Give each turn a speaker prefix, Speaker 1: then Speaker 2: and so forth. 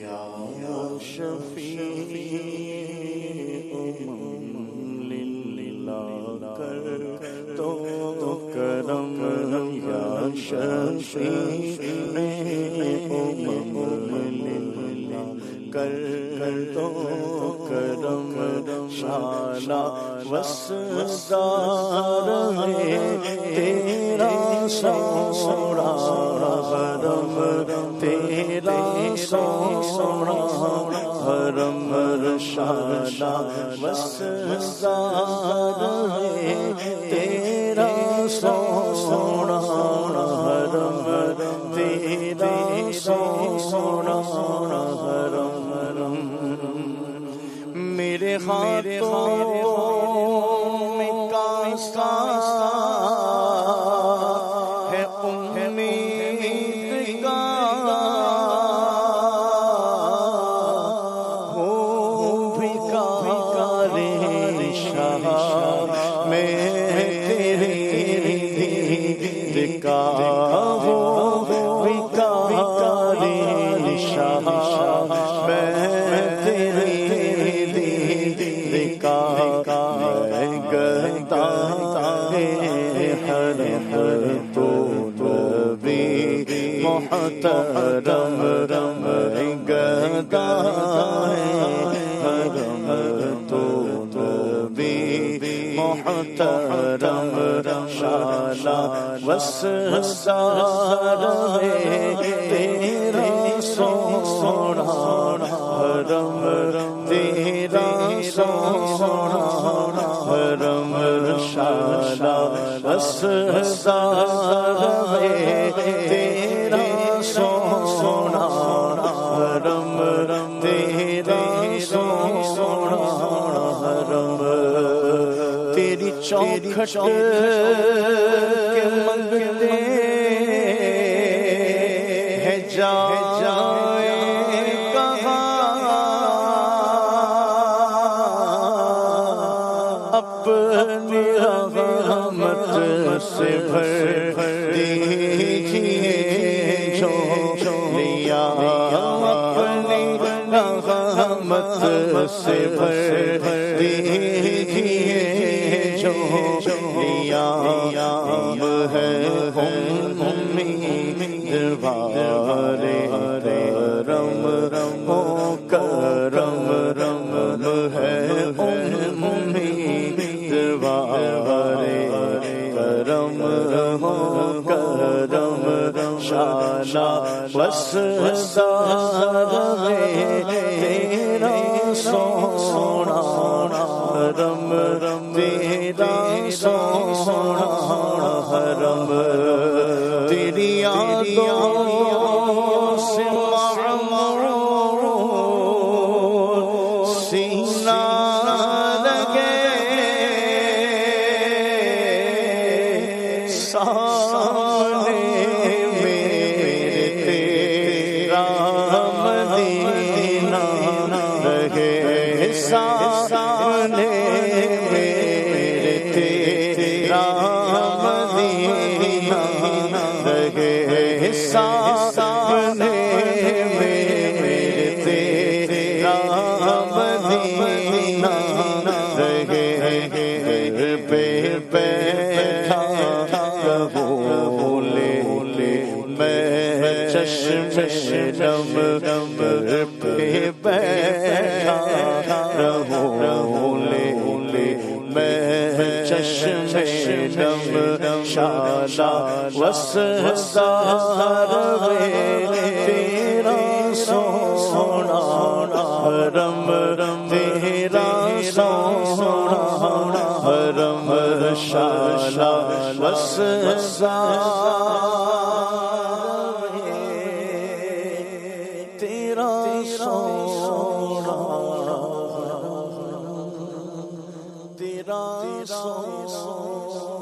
Speaker 1: یا شفیع للہ کر تو کرم یا شفیع للہ کر تو کرم شالا وسدار ہے تیرا سونا حرم تیرا سونا حرم شالا وسدار ہے تیرا سونا حرم تیرا سونا حرم میرے ہاتھوں میں کاسا ہے امید کا ہو بھکار شاہ میں تیرے دید کا ہو بھکار شاہ میں محترم رم گدا حرم تو بھی محترم شالا وسدار ہے تیرا سونا حرم تیرا سونا حرم شالا وسدار ہے تیرا سونا حرم تیرا سونا حرم تیری چوکھٹ کے منگتے ہیں جائے کہاں اپنی رحمت سے بھر دیجیے جھولیاں اپنی رحمت سے بھر دیجیے جھولیاں ہم ہیں امید والے رم ہو کرم رم ہے امید والے کرم ہو کرم شالا وسدار ہے تیرا سونا حرم تیرا سونا حرم تیری یادوں سے معمور سینہ لگے سامنے میرے تیرا مدینہ رہے سامنے میرے تیرا مدینہ رہے سامنے میرے تیرا مدینہ رہے گھر پہ بیٹھا بولے میں چشم رم گھر پہ بیٹھا بولے میں چشم رم شالا وسدار ہے تیرا سونا حرم تیرا سونا حرم شالا وسدار ہے تیرا سونا تیرا سونا